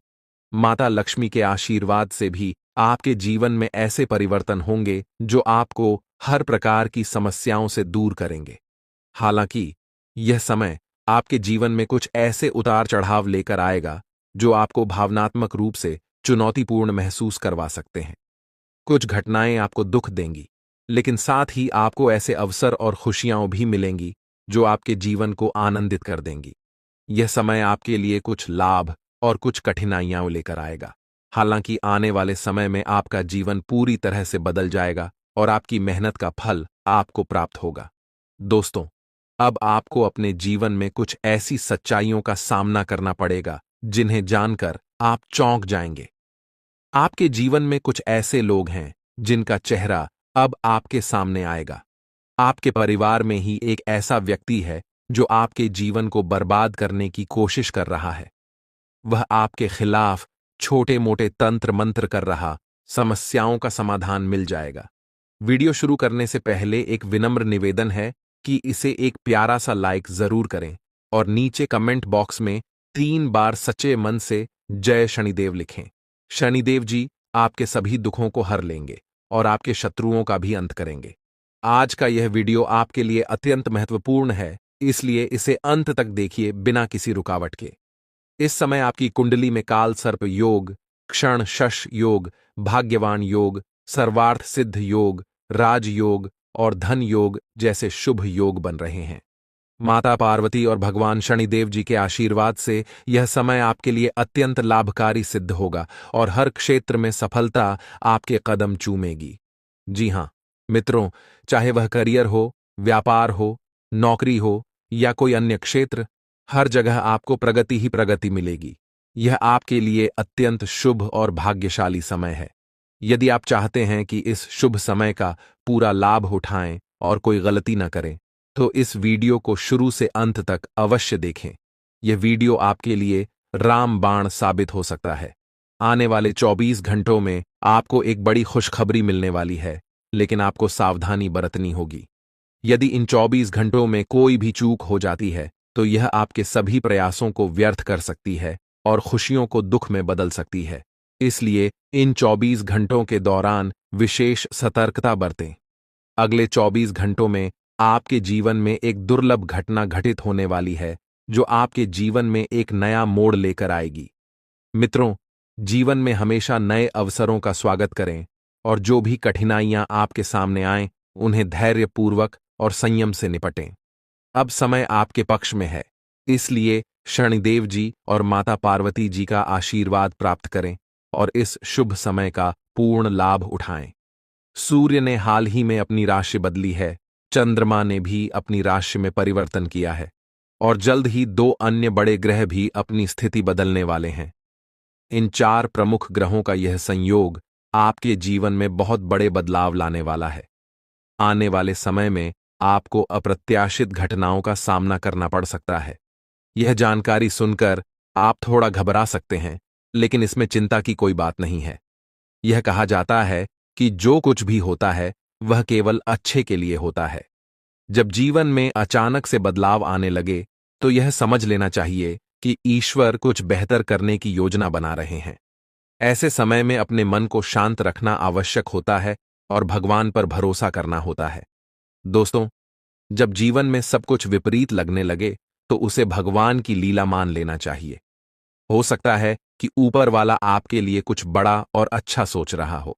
A: माता लक्ष्मी के आशीर्वाद से भी आपके जीवन में ऐसे परिवर्तन होंगे जो आपको हर प्रकार की समस्याओं से दूर करेंगे। हालांकि यह समय आपके जीवन में कुछ ऐसे उतार चढ़ाव लेकर आएगा जो आपको भावनात्मक रूप से चुनौतीपूर्ण महसूस करवा सकते हैं। कुछ घटनाएं आपको दुख देंगी, लेकिन साथ ही आपको ऐसे अवसर और खुशियां भी मिलेंगी जो आपके जीवन को आनंदित कर देंगी। यह समय आपके लिए कुछ लाभ और कुछ कठिनाइयां लेकर आएगा। हालांकि आने वाले समय में आपका जीवन पूरी तरह से बदल जाएगा और आपकी मेहनत का फल आपको प्राप्त होगा। दोस्तों, अब आपको अपने जीवन में कुछ ऐसी सच्चाइयों का सामना करना पड़ेगा जिन्हें जानकर आप चौंक जाएंगे। आपके जीवन में कुछ ऐसे लोग हैं जिनका चेहरा अब आपके सामने आएगा। आपके परिवार में ही एक ऐसा व्यक्ति है जो आपके जीवन को बर्बाद करने की कोशिश कर रहा है। वह आपके खिलाफ छोटे मोटे तंत्र मंत्र कर रहा, समस्याओं का समाधान मिल जाएगा। वीडियो शुरू करने से पहले एक विनम्र निवेदन है कि इसे एक प्यारा सा लाइक जरूर करें और नीचे कमेंट बॉक्स में 3 बार सच्चे मन से जय शनिदेव लिखें। शनिदेव जी आपके सभी दुखों को हर लेंगे और आपके शत्रुओं का भी अंत करेंगे। आज का यह वीडियो आपके लिए अत्यंत महत्वपूर्ण है, इसलिए इसे अंत तक देखिए बिना किसी रुकावट के। इस समय आपकी कुंडली में काल सर्प योग, क्षण शश योग, भाग्यवान योग, सर्वार्थ सिद्ध योग, राजयोग और धन योग जैसे शुभ योग बन रहे हैं। माता पार्वती और भगवान शनिदेव जी के आशीर्वाद से यह समय आपके लिए अत्यंत लाभकारी सिद्ध होगा और हर क्षेत्र में सफलता आपके कदम चूमेगी। जी हां मित्रों, चाहे वह करियर हो, व्यापार हो, नौकरी हो या कोई अन्य क्षेत्र, हर जगह आपको प्रगति ही प्रगति मिलेगी। यह आपके लिए अत्यंत शुभ और भाग्यशाली समय है। यदि आप चाहते हैं कि इस शुभ समय का पूरा लाभ उठाएं और कोई गलती न करें, तो इस वीडियो को शुरू से अंत तक अवश्य देखें। यह वीडियो आपके लिए रामबाण साबित हो सकता है। आने वाले 24 घंटों में आपको एक बड़ी खुशखबरी मिलने वाली है, लेकिन आपको सावधानी बरतनी होगी। यदि इन 24 घंटों में कोई भी चूक हो जाती है, तो यह आपके सभी प्रयासों को व्यर्थ कर सकती है और खुशियों को दुख में बदल सकती है। इसलिए इन 24 घंटों के दौरान विशेष सतर्कता बरतें। अगले 24 घंटों में आपके जीवन में एक दुर्लभ घटना घटित होने वाली है, जो आपके जीवन में एक नया मोड़ लेकर आएगी। मित्रों, जीवन में हमेशा नए अवसरों का स्वागत करें और जो भी कठिनाइयां आपके सामने आएं, उन्हें धैर्यपूर्वक और संयम से निपटें। अब समय आपके पक्ष में है, इसलिए शनिदेव जी और माता पार्वती जी का आशीर्वाद प्राप्त करें और इस शुभ समय का पूर्ण लाभ उठाएं। सूर्य ने हाल ही में अपनी राशि बदली है, चंद्रमा ने भी अपनी राशि में परिवर्तन किया है और जल्द ही 2 अन्य बड़े ग्रह भी अपनी स्थिति बदलने वाले हैं। इन 4 प्रमुख ग्रहों का यह संयोग आपके जीवन में बहुत बड़े बदलाव लाने वाला है। आने वाले समय में आपको अप्रत्याशित घटनाओं का सामना करना पड़ सकता है। यह जानकारी सुनकर आप थोड़ा घबरा सकते हैं, लेकिन इसमें चिंता की कोई बात नहीं है। यह कहा जाता है कि जो कुछ भी होता है वह केवल अच्छे के लिए होता है। जब जीवन में अचानक से बदलाव आने लगे, तो यह समझ लेना चाहिए कि ईश्वर कुछ बेहतर करने की योजना बना रहे हैं। ऐसे समय में अपने मन को शांत रखना आवश्यक होता है और भगवान पर भरोसा करना होता है। दोस्तों, जब जीवन में सब कुछ विपरीत लगने लगे, तो उसे भगवान की लीला मान लेना चाहिए। हो सकता है कि ऊपर वाला आपके लिए कुछ बड़ा और अच्छा सोच रहा हो।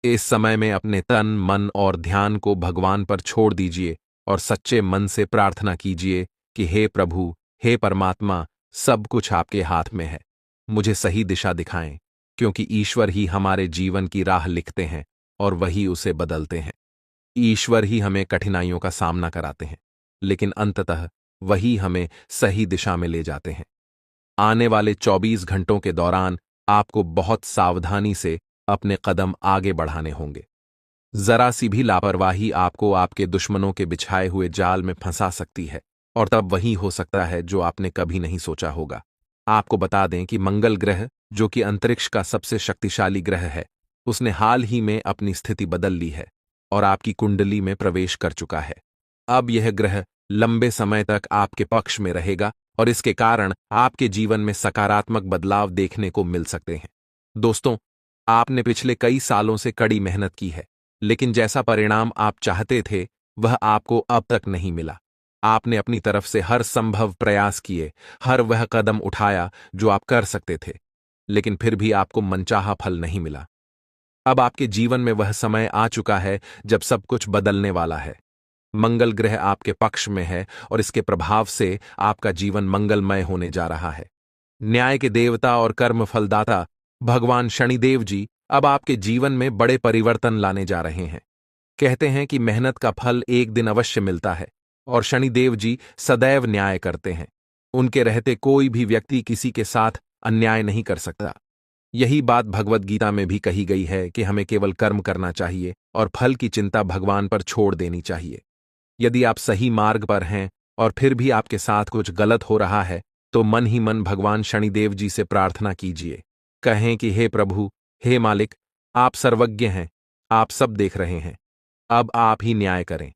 A: इस समय में अपने तन, मन और ध्यान को भगवान पर छोड़ दीजिए और सच्चे मन से प्रार्थना कीजिए कि हे प्रभु, हे परमात्मा, सब कुछ आपके हाथ में है। मुझे सही दिशा दिखाएं, क्योंकि ईश्वर ही हमारे जीवन की राह लिखते हैं और वही उसे बदलते हैं। ईश्वर ही हमें कठिनाइयों का सामना कराते हैं, लेकिन अंततः वही हमें सही दिशा में ले जाते हैं। आने वाले 24 घंटों के दौरान आपको बहुत सावधानी से अपने कदम आगे बढ़ाने होंगे। जरा सी भी लापरवाही आपको आपके दुश्मनों के बिछाए हुए जाल में फंसा सकती है, और तब वही हो सकता है जो आपने कभी नहीं सोचा होगा। आपको बता दें कि मंगल ग्रह, जो कि अंतरिक्ष का सबसे शक्तिशाली ग्रह है, उसने हाल ही में अपनी स्थिति बदल ली है और आपकी कुंडली में प्रवेश कर चुका है। अब यह ग्रह लंबे समय तक आपके पक्ष में रहेगा और इसके कारण आपके जीवन में सकारात्मक बदलाव देखने को मिल सकते हैं। दोस्तों, आपने पिछले कई सालों से कड़ी मेहनत की है, लेकिन जैसा परिणाम आप चाहते थे वह आपको अब तक नहीं मिला। आपने अपनी तरफ से हर संभव प्रयास किए, हर वह कदम उठाया जो आप कर सकते थे, लेकिन फिर भी आपको मनचाहा फल नहीं मिला। अब आपके जीवन में वह समय आ चुका है जब सब कुछ बदलने वाला है। मंगल ग्रह आपके पक्ष में है और इसके प्रभाव से आपका जीवन मंगलमय होने जा रहा है। न्याय के देवता और कर्म फलदाता भगवान शनिदेव जी अब आपके जीवन में बड़े परिवर्तन लाने जा रहे हैं। कहते हैं कि मेहनत का फल एक दिन अवश्य मिलता है और शनिदेव जी सदैव न्याय करते हैं। उनके रहते कोई भी व्यक्ति किसी के साथ अन्याय नहीं कर सकता। यही बात भगवद गीता में भी कही गई है कि हमें केवल कर्म करना चाहिए और फल की चिंता भगवान पर छोड़ देनी चाहिए। यदि आप सही मार्ग पर हैं और फिर भी आपके साथ कुछ गलत हो रहा है, तो मन ही मन भगवान शनिदेव जी से प्रार्थना कीजिए। कहें कि हे प्रभु, हे मालिक, आप सर्वज्ञ हैं, आप सब देख रहे हैं, अब आप ही न्याय करें।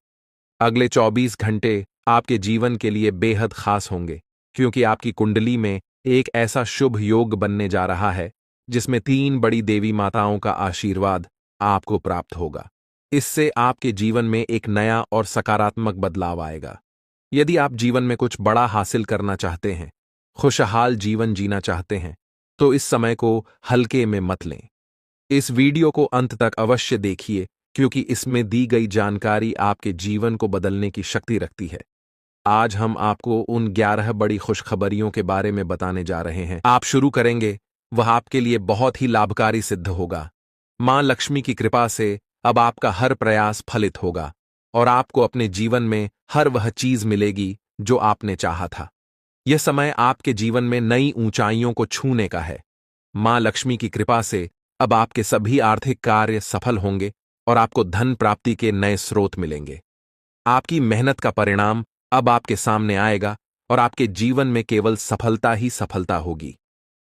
A: अगले 24 घंटे आपके जीवन के लिए बेहद खास होंगे, क्योंकि आपकी कुंडली में एक ऐसा शुभ योग बनने जा रहा है जिसमें 3 बड़ी देवी माताओं का आशीर्वाद आपको प्राप्त होगा। इससे आपके जीवन में एक नया और सकारात्मक बदलाव आएगा। यदि आप जीवन में कुछ बड़ा हासिल करना चाहते हैं, खुशहाल जीवन जीना चाहते हैं, तो इस समय को हल्के में मत लें। इस वीडियो को अंत तक अवश्य देखिए, क्योंकि इसमें दी गई जानकारी आपके जीवन को बदलने की शक्ति रखती है। आज हम आपको उन 11 बड़ी खुशखबरियों के बारे में बताने जा रहे हैं। आप शुरू करेंगे, वह आपके लिए बहुत ही लाभकारी सिद्ध होगा। मां लक्ष्मी की कृपा से अब आपका हर प्रयास फलित होगा और आपको अपने जीवन में हर वह चीज मिलेगी जो आपने चाहा था। यह समय आपके जीवन में नई ऊंचाइयों को छूने का है। मां लक्ष्मी की कृपा से अब आपके सभी आर्थिक कार्य सफल होंगे और आपको धन प्राप्ति के नए स्रोत मिलेंगे। आपकी मेहनत का परिणाम अब आपके सामने आएगा और आपके जीवन में केवल सफलता ही सफलता होगी।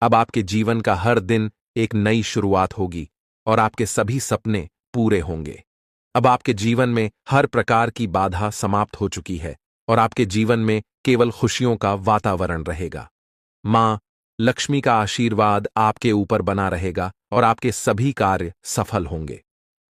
A: अब आपके जीवन का हर दिन एक नई शुरुआत होगी और आपके सभी सपने पूरे होंगे। अब आपके जीवन में हर प्रकार की बाधा समाप्त हो चुकी है और आपके जीवन में केवल खुशियों का वातावरण रहेगा। मां लक्ष्मी का आशीर्वाद आपके ऊपर बना रहेगा और आपके सभी कार्य सफल होंगे।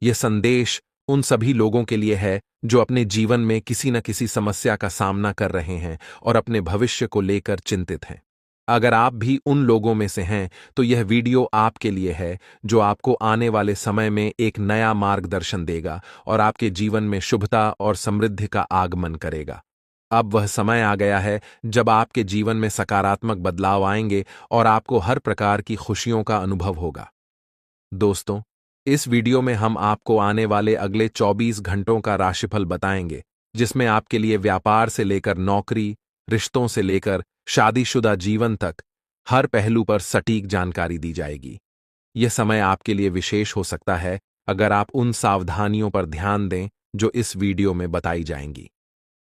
A: यह संदेश उन सभी लोगों के लिए है जो अपने जीवन में किसी न किसी समस्या का सामना कर रहे हैं और अपने भविष्य को लेकर चिंतित हैं। अगर आप भी उन लोगों में से हैं, तो यह वीडियो आपके लिए है, जो आपको आने वाले समय में एक नया मार्गदर्शन देगा और आपके जीवन में शुभता और समृद्धि का आगमन करेगा। अब वह समय आ गया है जब आपके जीवन में सकारात्मक बदलाव आएंगे और आपको हर प्रकार की खुशियों का अनुभव होगा। दोस्तों, इस वीडियो में हम आपको आने वाले अगले 24 घंटों का राशिफल बताएंगे, जिसमें आपके लिए व्यापार से लेकर नौकरी, रिश्तों से लेकर शादीशुदा जीवन तक हर पहलू पर सटीक जानकारी दी जाएगी। यह समय आपके लिए विशेष हो सकता है अगर आप उन सावधानियों पर ध्यान दें जो इस वीडियो में बताई जाएंगी।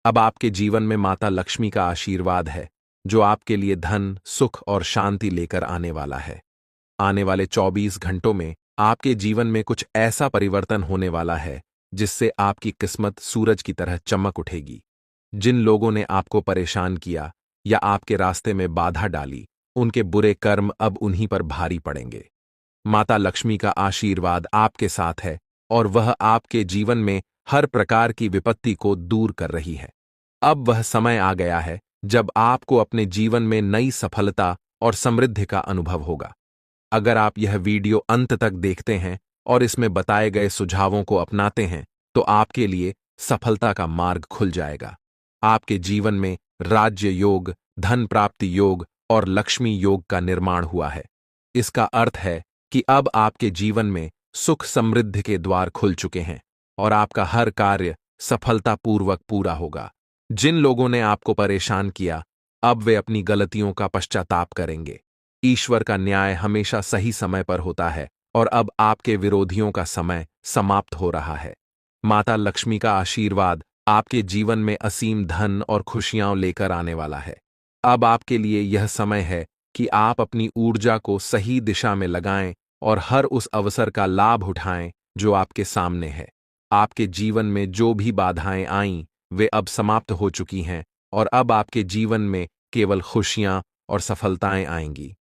A: अब आपके जीवन में माता लक्ष्मी का आशीर्वाद है, जो आपके लिए धन, सुख और शांति लेकर आने वाला है। आने वाले 24 घंटों में आपके जीवन में कुछ ऐसा परिवर्तन होने वाला है जिससे आपकी किस्मत सूरज की तरह चमक उठेगी। जिन लोगों ने आपको परेशान किया या आपके रास्ते में बाधा डाली, उनके बुरे कर्म अब उन्हीं पर भारी पड़ेंगे। माता लक्ष्मी का आशीर्वाद आपके साथ है और वह आपके जीवन में हर प्रकार की विपत्ति को दूर कर रही है। अब वह समय आ गया है जब आपको अपने जीवन में नई सफलता और समृद्धि का अनुभव होगा। अगर आप यह वीडियो अंत तक देखते हैं और इसमें बताए गए सुझावों को अपनाते हैं, तो आपके लिए सफलता का मार्ग खुल जाएगा। आपके जीवन में राज्य योग, धन प्राप्ति योग और लक्ष्मी योग का निर्माण हुआ है। इसका अर्थ है कि अब आपके जीवन में सुख समृद्धि के द्वार खुल चुके हैं और आपका हर कार्य सफलतापूर्वक पूरा होगा। जिन लोगों ने आपको परेशान किया, अब वे अपनी गलतियों का पश्चाताप करेंगे। ईश्वर का न्याय हमेशा सही समय पर होता है और अब आपके विरोधियों का समय समाप्त हो रहा है। माता लक्ष्मी का आशीर्वाद आपके जीवन में असीम धन और खुशियां लेकर आने वाला है। अब आपके लिए यह समय है कि आप अपनी ऊर्जा को सही दिशा में लगाएं और हर उस अवसर का लाभ उठाएं जो आपके सामने है। आपके जीवन में जो भी बाधाएं आईं, वे अब समाप्त हो चुकी हैं और अब आपके जीवन में केवल खुशियां और सफलताएं आएंगी।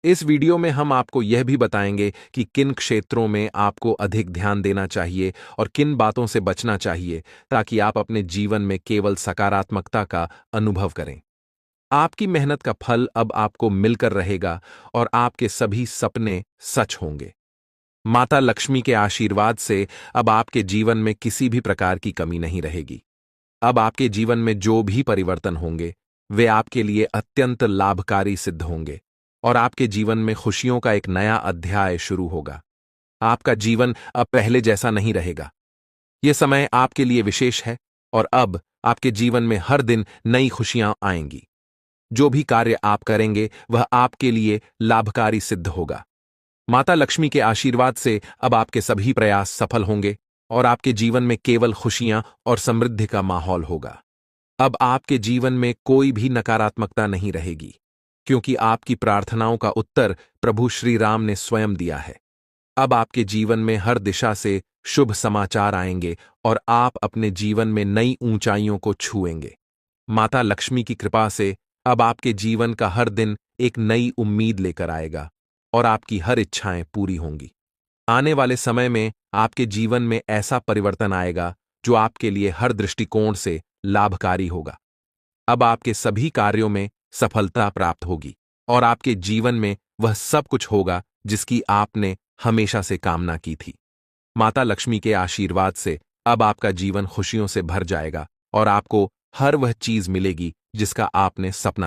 A: इस वीडियो में हम आपको यह भी बताएंगे कि किन क्षेत्रों में आपको अधिक ध्यान देना चाहिए और किन बातों से बचना चाहिए ताकि आप अपने जीवन में केवल सकारात्मकता का अनुभव करें। आपकी मेहनत का फल अब आपको मिलकर रहेगा और आपके सभी सपने सच होंगे। माता लक्ष्मी के आशीर्वाद से अब आपके जीवन में किसी भी प्रकार की कमी नहीं रहेगी। अब आपके जीवन में जो भी परिवर्तन होंगे, वे आपके लिए अत्यंत लाभकारी सिद्ध होंगे और आपके जीवन में खुशियों का एक नया अध्याय शुरू होगा। आपका जीवन अब पहले जैसा नहीं रहेगा। यह समय आपके लिए विशेष है और अब आपके जीवन में हर दिन नई खुशियां आएंगी। जो भी कार्य आप करेंगे वह आपके लिए लाभकारी सिद्ध होगा। माता लक्ष्मी के आशीर्वाद से अब आपके सभी प्रयास सफल होंगे और आपके जीवन में केवल खुशियां और समृद्धि का माहौल होगा। अब आपके जीवन में कोई भी नकारात्मकता नहीं रहेगी, क्योंकि आपकी प्रार्थनाओं का उत्तर प्रभु श्री राम ने स्वयं दिया है। अब आपके जीवन में हर दिशा से शुभ समाचार आएंगे और आप अपने जीवन में नई ऊंचाइयों को छुएंगे। माता लक्ष्मी की कृपा से अब आपके जीवन का हर दिन एक नई उम्मीद लेकर आएगा और आपकी हर इच्छाएं पूरी होंगी। आने वाले समय में आपके जीवन में ऐसा परिवर्तन आएगा जो आपके लिए हर दृष्टिकोण से लाभकारी होगा। अब आपके सभी कार्यों में सफलता प्राप्त होगी और आपके जीवन में वह सब कुछ होगा जिसकी आपने हमेशा से कामना की थी। माता लक्ष्मी के आशीर्वाद से अब आपका जीवन खुशियों से भर जाएगा और आपको हर वह चीज मिलेगी जिसका आपने सपना